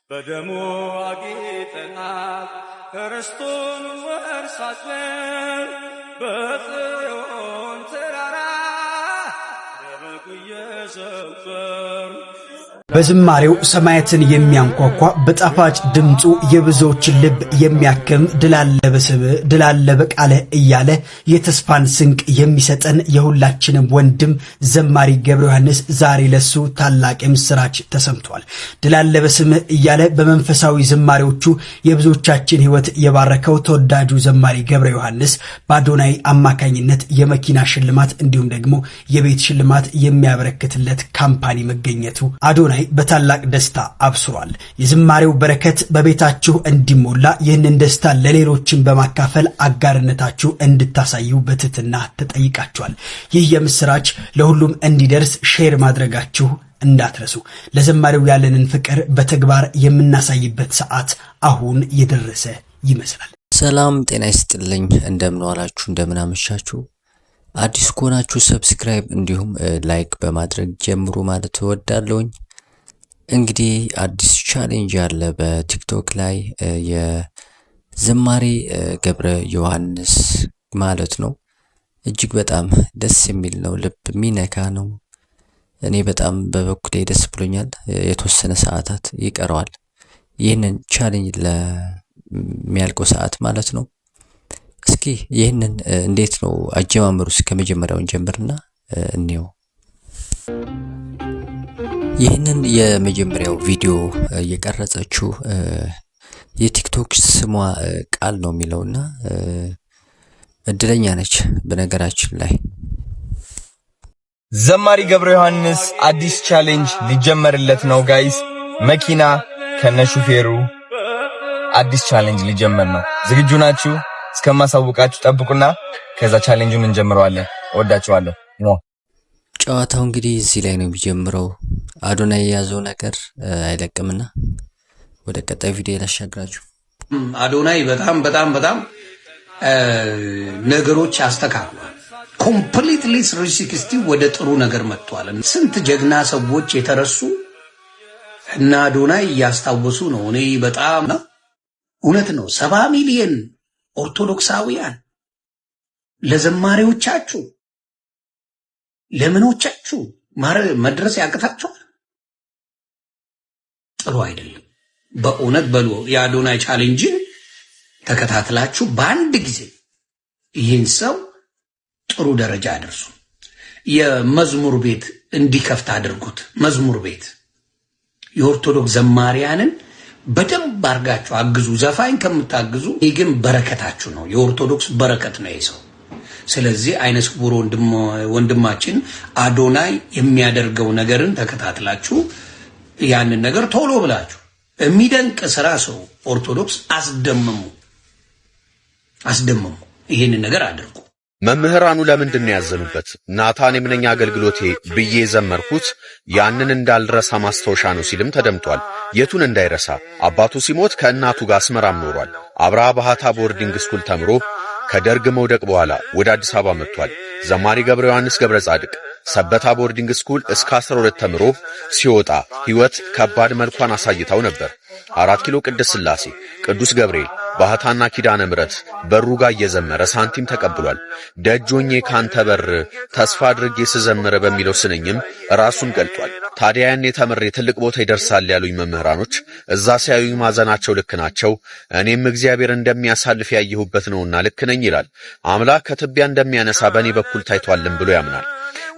በደሙ አጊጠናል ርስቱን ወርሳለን በጽዮን ተራራ በበጉ እየዘመርን በዝማሬው ሰማያትን የሚያንኳኳ በጣፋጭ ድምፁ የብዙዎችን ልብ የሚያክም ድላለ በቃለ እያለ የተስፋን ስንቅ የሚሰጠን የሁላችንም ወንድም ዘማሪ ገብረ ዮሐንስ ዛሬ ለሱ ታላቅ የምስራች ተሰምቷል። ድላለ በስምህ እያለ በመንፈሳዊ ዝማሬዎቹ የብዙዎቻችን ሕይወት የባረከው ተወዳጁ ዘማሪ ገብረ ዮሐንስ በአዶናይ አማካኝነት የመኪና ሽልማት እንዲሁም ደግሞ የቤት ሽልማት የሚያበረክትለት ካምፓኒ መገኘቱ አዶናይ በታላቅ ደስታ አብስሯል። የዝማሬው በረከት በቤታችሁ እንዲሞላ ይህንን ደስታ ለሌሎችን በማካፈል አጋርነታችሁ እንድታሳዩ በትህትና ተጠይቃችኋል። ይህ የምስራች ለሁሉም እንዲደርስ ሼር ማድረጋችሁ እንዳትረሱ። ለዘማሪው ያለንን ፍቅር በተግባር የምናሳይበት ሰዓት አሁን የደረሰ ይመስላል። ሰላም ጤና ይስጥልኝ። እንደምን ዋላችሁ፣ እንደምን አመሻችሁ። አዲስ ከሆናችሁ ሰብስክራይብ እንዲሁም ላይክ በማድረግ ጀምሩ ማለት እወዳለሁኝ። እንግዲህ አዲስ ቻሌንጅ አለ በቲክቶክ ላይ የዘማሪ ገብረ ዮሐንስ ማለት ነው። እጅግ በጣም ደስ የሚል ነው፣ ልብ የሚነካ ነው። እኔ በጣም በበኩሌ ደስ ብሎኛል። የተወሰነ ሰዓታት ይቀረዋል ይህንን ቻሌንጅ ለሚያልቀው ሰዓት ማለት ነው። እስኪ ይህንን እንዴት ነው አጀማመሩስ? ከመጀመሪያውን ጀምርና እንየው። ይህንን የመጀመሪያው ቪዲዮ የቀረጸችው የቲክቶክ ስሟ ቃል ነው የሚለውና እድለኛ ነች። በነገራችን ላይ ዘማሪ ገብረ ዮሐንስ አዲስ ቻሌንጅ ሊጀመርለት ነው ጋይስ። መኪና ከነሹፌሩ አዲስ ቻሌንጅ ሊጀመር ነው። ዝግጁ ናችሁ? እስከማሳውቃችሁ ጠብቁና ከዛ ቻሌንጁን እንጀምረዋለን። እወዳችኋለሁ። ጨዋታው እንግዲህ እዚህ ላይ ነው የሚጀምረው። አዶናይ የያዘው ነገር አይለቅምና ወደ ቀጣይ ቪዲዮ ላሻግራችሁ። አዶናይ በጣም ነገሮች አስተካክሏል። ኮምፕሊትሊ 360 ወደ ጥሩ ነገር መጥቷል። ስንት ጀግና ሰዎች የተረሱ እና አዶናይ እያስታወሱ ነው። እኔ በጣም እውነት ነው 70 ሚሊዮን ኦርቶዶክሳውያን ለዘማሪዎቻችሁ ለምኖቻችሁ መድረስ ያቅታችኋል? ጥሩ አይደለም። በእውነት በሉ የአዶናይ ቻሌንጅን ተከታትላችሁ በአንድ ጊዜ ይህን ሰው ጥሩ ደረጃ አድርሱ። የመዝሙር ቤት እንዲከፍት አድርጉት። መዝሙር ቤት የኦርቶዶክስ ዘማሪያንን በደንብ አርጋችሁ አግዙ። ዘፋኝ ከምታግዙ ይህ ግን በረከታችሁ ነው። የኦርቶዶክስ በረከት ነው ይሄ ሰው። ስለዚህ አይነ ስውር ወንድማችን አዶናይ የሚያደርገው ነገርን ተከታትላችሁ ያንን ነገር ቶሎ ብላችሁ የሚደንቅ ስራ ሰው ኦርቶዶክስ አስደምሙ። ይሄንን ነገር አድርጉ። መምህራኑ ለምንድን ነው ያዘኑበት? ናታን የምነኛ አገልግሎቴ ብዬ ዘመርኩት ያንን እንዳልረሳ ማስታወሻ ነው ሲልም ተደምጧል። የቱን እንዳይረሳ? አባቱ ሲሞት ከእናቱ ጋር አስመራም ኖሯል። አብርሃ ባህታ ቦርዲንግ ስኩል ተምሮ ከደርግ መውደቅ በኋላ ወደ አዲስ አበባ መጥቷል። ዘማሪ ገብረ ዮሐንስ ገብረ ጻድቅ ሰበታ ቦርዲንግ ስኩል እስከ 12 ተምሮ ሲወጣ ሕይወት ከባድ መልኳን አሳይታው ነበር። 4 ኪሎ ቅድስት ሥላሴ፣ ቅዱስ ገብርኤል፣ ባህታና ኪዳነ ምሕረት በሩ ጋር እየዘመረ ሳንቲም ተቀብሏል። ደጆኜ ካንተ በር ተስፋ አድርጌ ስዘምር በሚለው ስንኝም ራሱን ገልጧል። ታዲያ ያኔ ተምሬ ትልቅ ቦታ ይደርሳል ያሉኝ መምህራኖች እዛ ሲያዩኝ ማዘናቸው ልክ ናቸው። እኔም እግዚአብሔር እንደሚያሳልፍ ያየሁበት ነውና ልክ ነኝ ይላል። አምላክ ከትቢያ እንደሚያነሳ በእኔ በኩል ታይቷልን ብሎ ያምናል።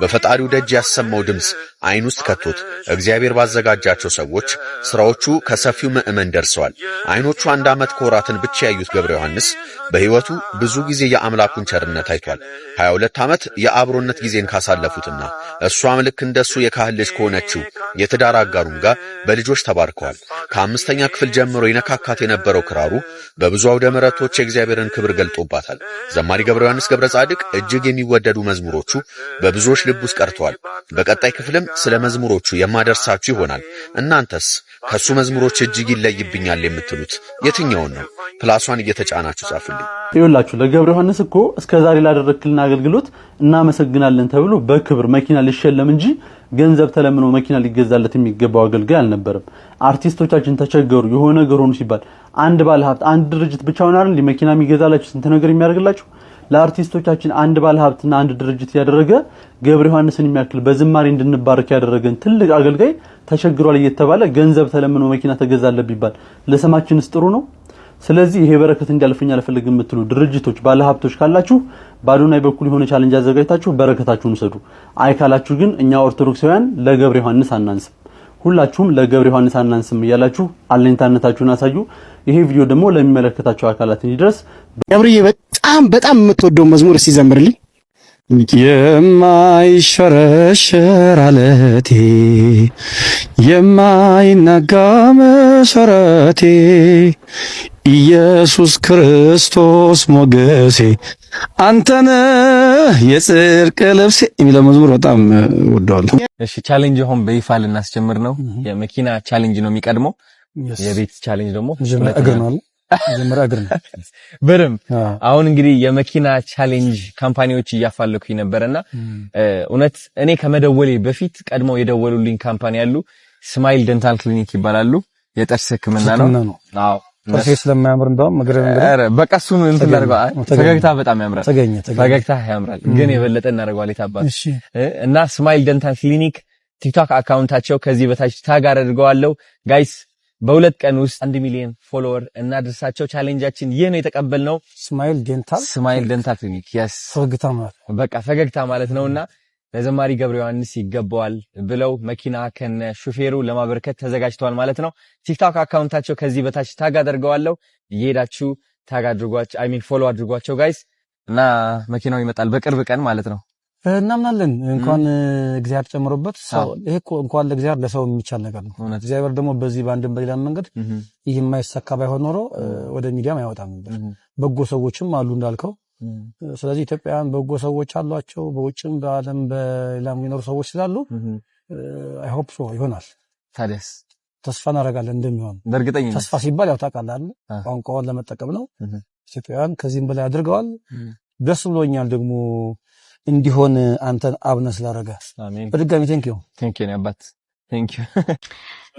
በፈጣሪው ደጅ ያሰማው ድምፅ አይን ውስጥ ከቶት እግዚአብሔር ባዘጋጃቸው ሰዎች ስራዎቹ ከሰፊው ምዕመን ደርሰዋል። አይኖቹ 1 ዓመት ከወራትን ብቻ ያዩት ገብረ ዮሐንስ በሕይወቱ ብዙ ጊዜ የአምላኩን ቸርነት አይቷል። 22 ዓመት የአብሮነት ጊዜን ካሳለፉትና እሷም ልክ እንደሱ የካህን ልጅ ከሆነችው የትዳር አጋሩም ጋር በልጆች ተባርከዋል። ከ5ኛ ክፍል ጀምሮ ይነካካት የነበረው ክራሩ በብዙ አውደ ምሕረቶች የእግዚአብሔርን ክብር ገልጦባታል። ዘማሪ ገብረ ዮሐንስ ገብረ ጻድቅ እጅግ የሚወደዱ መዝሙሮቹ በብዙዎች ልብ ውስጥ ቀርተዋል። በቀጣይ ክፍልም ስለ መዝሙሮቹ የማደርሳችሁ ይሆናል። እናንተስ ከሱ መዝሙሮች እጅግ ይለይብኛል የምትሉት የትኛውን ነው? ፕላሷን እየተጫናችሁ ጻፉልኝ። ይኸውላችሁ ለገብረ ዮሐንስ እኮ እስከዛሬ ላደረክልን አገልግሎት እናመሰግናለን ተብሎ በክብር መኪና ሊሸለም እንጂ ገንዘብ ተለምኖ መኪና ሊገዛለት የሚገባው አገልጋይ አልነበረም። አርቲስቶቻችን ተቸገሩ የሆነ ነገር ሆኑ ሲባል አንድ ባለሀብት አንድ ድርጅት ብቻውን አይደል መኪና የሚገዛላችሁ ስንት ነገር የሚያደርግላችሁ። ለአርቲስቶቻችን አንድ ባለሀብትና አንድ ድርጅት ያደረገ ገብረ ዮሐንስን የሚያክል በዝማሬ እንድንባረክ ያደረገን ትልቅ አገልጋይ ተቸግሯል እየተባለ ገንዘብ ተለምኖ መኪና ተገዛለት ቢባል ለሰማችንስ ጥሩ ነው? ስለዚህ ይሄ በረከት እንዲያልፈኝ አልፈልግም የምትሉ ድርጅቶች ባለሀብቶች ካላችሁ በአዶናይ በኩል የሆነ ቻሌንጅ አዘጋጅታችሁ በረከታችሁን ውሰዱ። አይ ካላችሁ ግን እኛ ኦርቶዶክሳውያን ለገብረ ዮሐንስ አናንስም፣ ሁላችሁም ለገብረ ዮሐንስ አናንስም እያላችሁ አለኝታነታችሁን አሳዩ። ይሄ ቪዲዮ ደግሞ ለሚመለከታቸው አካላት እንዲደርስ ገብርዬ በጣም የምትወደው መዝሙር እስቲ ዘምርልኝ። የማይሸረሸር አለቴ የማይናጋ መሰረቴ ኢየሱስ ክርስቶስ ሞገሴ አንተነ የጽድቅ ልብሴ የሚለው መዝሙር በጣም ወደዋለሁ። እሺ ቻሌንጅ አሁን በይፋ ልናስጀምር ነው። የመኪና ቻሌንጅ ነው የሚቀድመው። የቤት ቻሌንጅ ደግሞ እግር ነው መጀመሪያ እግር ነው በደምብ። አሁን እንግዲህ የመኪና ቻሌንጅ ካምፓኒዎች እያፋለኩኝ ነበርና እውነት እኔ ከመደወሌ በፊት ቀድመው የደወሉልኝ ካምፓኒ ያሉ ስማይል ደንታል ክሊኒክ ይባላሉ። የጥርስ ሕክምና ነው። አዎ ጥርሴ ስለማያምር እንደውም በቃ እሱን እንትን ላድርገው። ፈገግታ በጣም ያምራል። ፈገግታ ያምራል ግን የበለጠ እናደርገዋለን ታባል እና ስማይል ደንታል ክሊኒክ ቲክቶክ አካውንታቸው ከዚህ በታች ታግ አድርገዋለሁ ጋይስ። በሁለት ቀን ውስጥ 1 ሚሊዮን ፎሎወር እናድርሳቸው። ቻሌንጃችን ይህ ነው የተቀበልነው። ስማይል ደንታል ክሊኒክ yes ፈገግታ ማለት በቃ ፈገግታ ማለት ነውና ለዘማሪ ገብረ ዮሐንስ ይገባዋል ብለው መኪና ከነ ሹፌሩ ለማበርከት ተዘጋጅተዋል ማለት ነው። ቲክቶክ አካውንታቸው ከዚህ በታች ታግ አድርገዋለሁ። እየሄዳችሁ ታግ አድርጓቸው ፎሎ አድርጓቸው ጋይስ እና መኪናው ይመጣል በቅርብ ቀን ማለት ነው። እናምናለን። እንኳን እግዚአብሔር ጨምሮበት ሰው ይሄ እኮ እንኳን ለእግዚአብሔር ለሰው የሚቻል ነገር ነው። እግዚአብሔር ደግሞ በዚህ በአንድም በሌላ መንገድ ይህ የማይሰካ ባይሆን ኖሮ ወደ ሚዲያም አይወጣም ነበር። በጎ ሰዎችም አሉ እንዳልከው። ስለዚህ ኢትዮጵያውያን በጎ ሰዎች አሏቸው። በውጭም በዓለም በሌላም የሚኖሩ ሰዎች ስላሉ አይ ሆፕ ሶ ይሆናል። ታዲያስ ተስፋ እናደርጋለን እንደሚሆን በእርግጠኝነት። ተስፋ ሲባል ያው ታውቃለህ አይደል ቋንቋውን ለመጠቀም ነው። ኢትዮጵያውያን ከዚህም በላይ አድርገዋል። ደስ ብሎኛል ደግሞ እንዲሆን አንተን አብነ ስላደረገ በድጋሚ ቴንክ ዩ አባት ቴንክ ዩ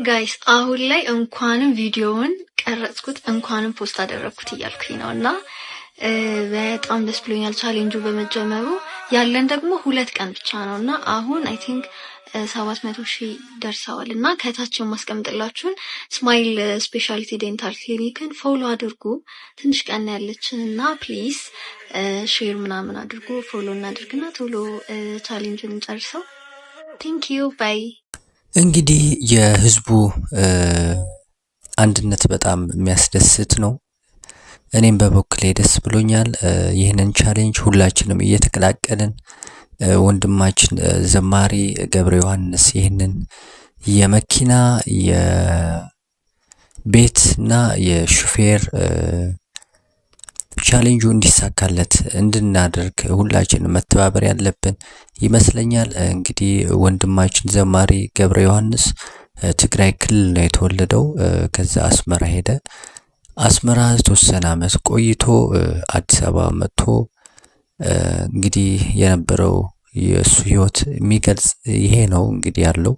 ጋይስ። አሁን ላይ እንኳንም ቪዲዮውን ቀረጽኩት እንኳንም ፖስት አደረኩት እያልኩኝ ነውና በጣም ደስ ብሎኛል ቻሌንጁ በመጀመሩ። ያለን ደግሞ 2 ቀን ብቻ ነውና አሁን አይ ቲንክ 700,000 ደርሰዋልና ከታችን ማስቀምጥላችሁን ስማይል ስፔሻሊቲ ዴንታል ክሊኒክን ፎሎ አድርጉ። ትንሽ ቀን ያለችንና ፕሊዝ ሼር ምናምን አድርጉ። ፎሎ እናድርግና ቶሎ ቻሌንጁን እንጨርሰው። ቴንክ ዩ ባይ። እንግዲህ የህዝቡ አንድነት በጣም የሚያስደስት ነው። እኔም በበኩሌ ደስ ብሎኛል። ይህንን ቻሌንጅ ሁላችንም እየተቀላቀልን ወንድማችን ዘማሪ ገብረ ዮሐንስ ይህንን የመኪና የቤትና የሹፌር ቻሌንጁ እንዲሳካለት እንድናደርግ ሁላችንም መተባበር ያለብን ይመስለኛል። እንግዲህ ወንድማችን ዘማሪ ገብረ ዮሐንስ ትግራይ ክልል ነው የተወለደው። ከዛ አስመራ ሄደ። አስመራ ተወሰነ ዓመት ቆይቶ አዲስ አበባ መጥቶ እንግዲህ የነበረው የሱ ህይወት የሚገልጽ ይሄ ነው እንግዲህ ያለው።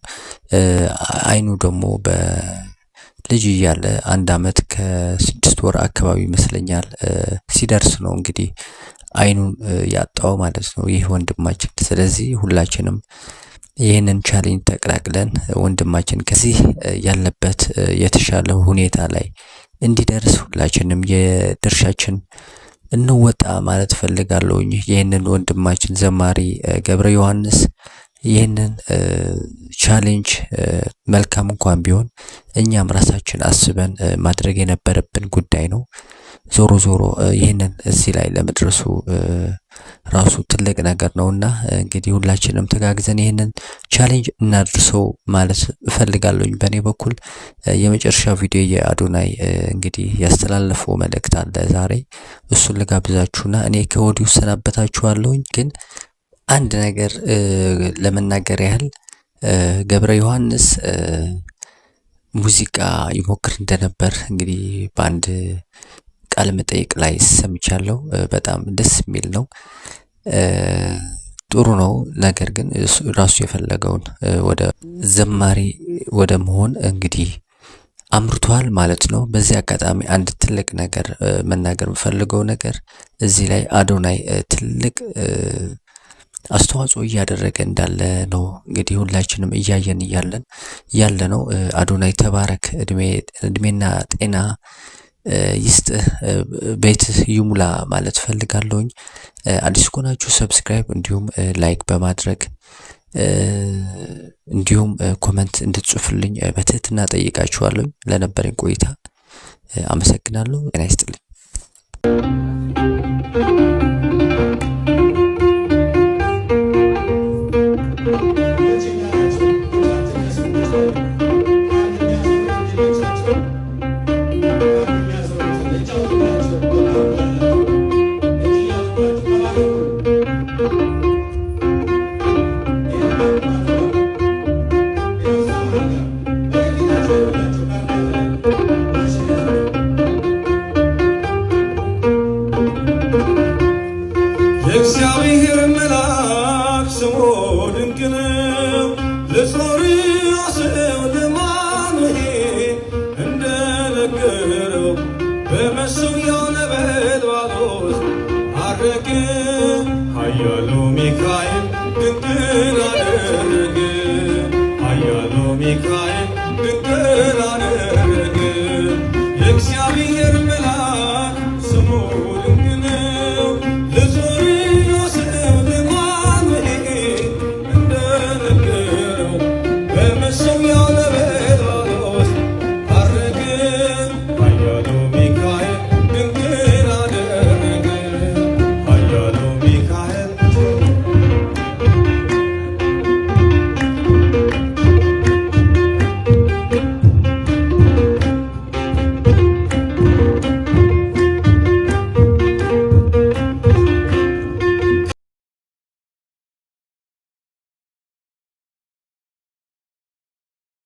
አይኑ ደግሞ በልጅ እያለ 1 ዓመት ከ6 ወር አካባቢ ይመስለኛል ሲደርስ ነው እንግዲህ አይኑን ያጣው ማለት ነው ይህ ወንድማችን። ስለዚህ ሁላችንም ይህንን ቻሌንጅ ተቀላቅለን ወንድማችን ከዚህ ያለበት የተሻለ ሁኔታ ላይ እንዲደርስ ሁላችንም የድርሻችን እንወጣ ማለት ፈልጋለሁ። ይህንን ወንድማችን ዘማሪ ገብረ ዮሐንስ ይህንን ቻሌንጅ መልካም እንኳን ቢሆን እኛም ራሳችን አስበን ማድረግ የነበረብን ጉዳይ ነው። ዞሮ ዞሮ ይህንን እዚህ ላይ ለመድረሱ ራሱ ትልቅ ነገር ነውና እንግዲህ ሁላችንም ተጋግዘን ይህንን ቻሌንጅ እናድርሰው ማለት እፈልጋለሁ። በእኔ በኩል የመጨረሻ ቪዲዮ የአዶናይ እንግዲህ ያስተላለፈው መልእክት አለ ዛሬ፣ እሱን ልጋብዛችሁና እኔ ከወዲሁ ሰናበታችኋለሁ። ግን አንድ ነገር ለመናገር ያህል ገብረ ዮሐንስ ሙዚቃ ይሞክር እንደነበር እንግዲህ በአንድ ቃለ መጠይቅ ላይ ሰምቻለሁ። በጣም ደስ የሚል ነው። ጥሩ ነው። ነገር ግን ራሱ የፈለገውን ወደ ዘማሪ ወደ መሆን እንግዲህ አምርቷል ማለት ነው። በዚህ አጋጣሚ አንድ ትልቅ ነገር መናገር የምፈልገው ነገር እዚህ ላይ አዶናይ ትልቅ አስተዋጽኦ እያደረገ እንዳለ ነው። እንግዲህ ሁላችንም እያየን ያለ ነው። አዶናይ ተባረክ፣ እድሜና ጤና ይስጥ፣ ቤት ይሙላ ማለት ፈልጋለሁኝ። አዲስ ከሆናችሁ ሰብስክራይብ እንዲሁም ላይክ በማድረግ እንዲሁም ኮሜንት እንድትጽፉልኝ በትህትና ጠይቃችኋለሁ። ለነበረኝ ቆይታ አመሰግናለሁ። ጤና ይስጥልኝ። እግዚአብሔር